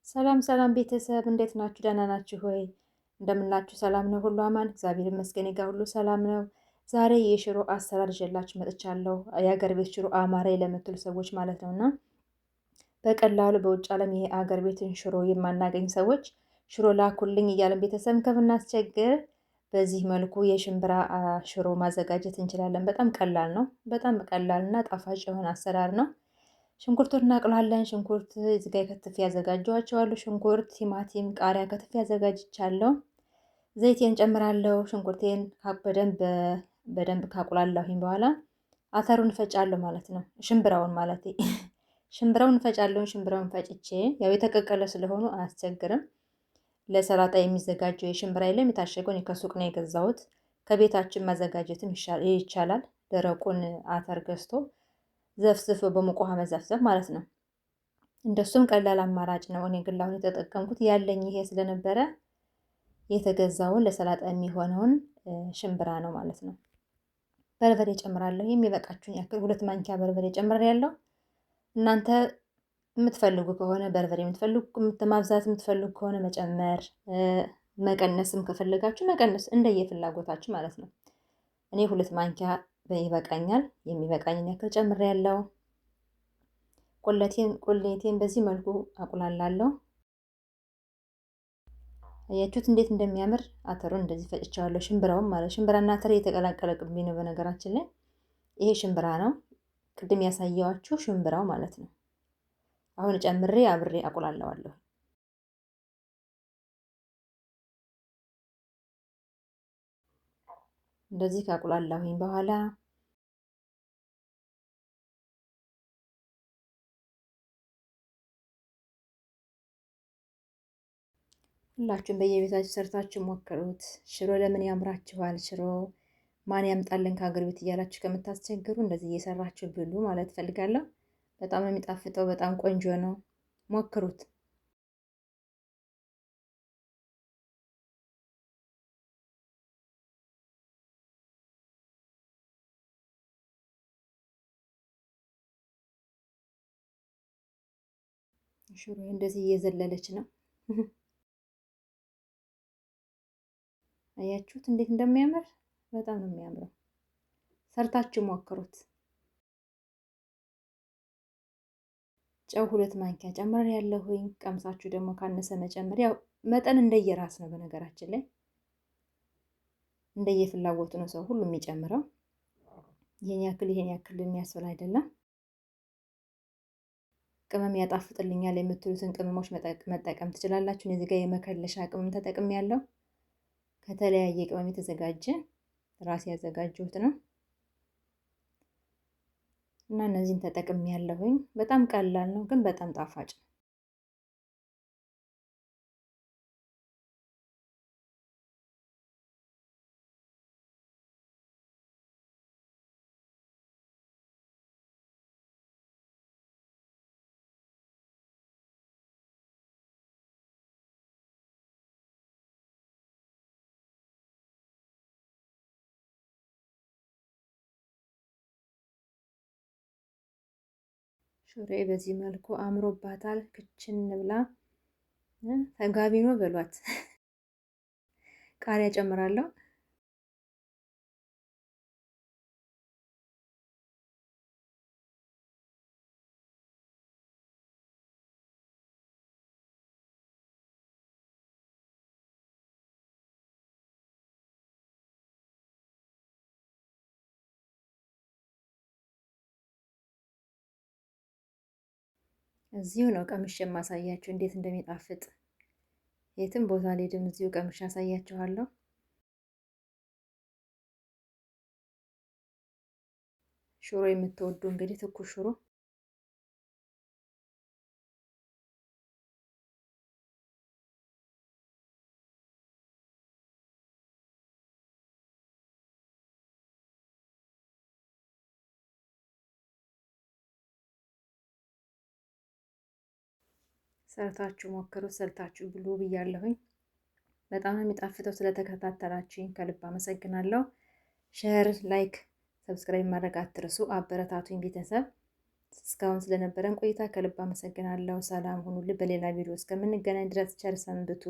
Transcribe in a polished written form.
ሰላም ሰላም ቤተሰብ እንዴት ናችሁ? ደህና ናችሁ ሆይ? እንደምናችሁ ሰላም ነው? ሁሉ አማን እግዚአብሔር ይመስገን ጋር ሁሉ ሰላም ነው። ዛሬ የሽሮ አሰራር ይዤላችሁ መጥቻለሁ። የሀገር ቤት ሽሮ አማረ ለምትሉ ሰዎች ማለት ነውና በቀላሉ በውጭ ዓለም ይሄ አገር ቤትን ሽሮ የማናገኝ ሰዎች ሽሮ ላኩልኝ እያለን ቤተሰብ ከምናስቸግር በዚህ መልኩ የሽምብራ ሽሮ ማዘጋጀት እንችላለን። በጣም ቀላል ነው። በጣም ቀላልና ጣፋጭ የሆነ አሰራር ነው። ሽንኩርቱን እናቅላለን። ሽንኩርት እዚህ ጋር ከትፌ ያዘጋጀኋቸዋለሁ። ሽንኩርት፣ ቲማቲም፣ ቃሪያ ከትፌ ያዘጋጅቻለሁ። ዘይቴን ጨምራለሁ። ሽንኩርቴን በደንብ ካቁላላሁኝ በኋላ አተሩን እፈጫለሁ ማለት ነው። ሽምብራውን ማለት ሽምብራውን እፈጫለሁ። ሽምብራውን ፈጭቼ ያው የተቀቀለ ስለሆኑ አያስቸግርም። ለሰላጣ የሚዘጋጀው የሽምብራ የለም፣ የታሸገውን ከሱቅ ነው የገዛሁት። ከቤታችን ማዘጋጀትም ይቻላል። ደረቁን አተር ገዝቶ ዘፍዝፎ በሙቅ ውሃ መዘፍዘፍ ማለት ነው። እንደሱም ቀላል አማራጭ ነው። እኔ ግን አሁን የተጠቀምኩት ያለኝ ይሄ ስለነበረ የተገዛውን ለሰላጣ የሚሆነውን ሽምብራ ነው ማለት ነው። በርበሬ ጨምራለሁ። የሚበቃችሁን ያክል 2 ማንኪያ በርበሬ ጨምሬያለሁ። እናንተ የምትፈልጉ ከሆነ በርበሬ ማብዛት የምትፈልጉ ከሆነ መጨመር፣ መቀነስም ከፈለጋችሁ መቀነስ እንደየፍላጎታችሁ ማለት ነው። እኔ 2 ማንኪያ ይበቃኛል። የሚበቃኝን ያክል ጨምሬያለሁ። ቁሌቴን በዚህ መልኩ አቁላላለሁ። አያችሁት እንዴት እንደሚያምር? አተሩን እንደዚህ ፈጭቻለሁ። ሽምብራውን ማለት ሽምብራና አተር የተቀላቀለ ቅቤ ነው። በነገራችን ላይ ይሄ ሽምብራ ነው። ቅድም ያሳየዋችሁ ሽምብራው ማለት ነው። አሁን ጨምሬ አብሬ አቁላለዋለሁ። እንደዚህ ካቁላላሁኝ በኋላ ሁላችሁም በየቤታችሁ ሰርታችሁ ሞክሩት። ሽሮ ለምን ያምራችኋል? ሽሮ ማን ያምጣልን ከሀገር ቤት እያላችሁ ከምታስቸግሩ እንደዚህ እየሰራችሁ ብሉ ማለት እፈልጋለሁ። በጣም ነው የሚጣፍጠው። በጣም ቆንጆ ነው። ሞክሩት። ሽሮ እንደዚህ እየዘለለች ነው። አያችሁት እንዴት እንደሚያምር? በጣም ነው የሚያምረው። ሰርታችሁ ሞክሩት። ጨው 2 ማንኪያ ጨምር ያለሁኝ። ቀምሳችሁ ደግሞ ካነሰ መጨመር፣ ያው መጠን እንደየራስ ነው። በነገራችን ላይ እንደየፍላጎቱ ነው ሰው ሁሉ የሚጨምረው። ይሄን ያክል የሚያስብል አይደለም። ቅመም ያጣፍጥልኛል የምትሉትን ቅመሞች መጠቀም ትችላላችሁ። እዚህ ጋር የመከለሻ ቅመም ተጠቅሜ ያለው ከተለያየ ቅመም የተዘጋጀ ራሴ ያዘጋጀሁት ነው እና እነዚህን ተጠቅሜ ያለሁኝ። በጣም ቀላል ነው ግን በጣም ጣፋጭ ነው። ሹሬ በዚህ መልኩ አምሮባታል። ክችን ብላ ተጋቢ ነው በሏት። ቃሪያ ጨምራለሁ። እዚሁ ነው ቀምሼ የማሳያችሁ እንዴት እንደሚጣፍጥ። የትም ቦታ አልሄድም፣ እዚሁ ቀምሼ አሳያችኋለሁ። ሽሮ የምትወዱ እንግዲህ ትኩስ ሽሮ ሰርታችሁ ሞክሩት፣ ሰርታችሁ ብሉ ብያለሁኝ። በጣም ነው የሚጣፍጠው። ስለተከታተላችሁኝ ከልብ አመሰግናለሁ። ሼር፣ ላይክ፣ ሰብስክራይብ ማድረግ አትርሱ። አበረታቱኝ ቤተሰብ። እስካሁን ስለነበረን ቆይታ ከልብ አመሰግናለሁ። ሰላም ሁኑልኝ። በሌላ ቪዲዮ እስከምንገናኝ ድረስ ቸር ሰንብቱ።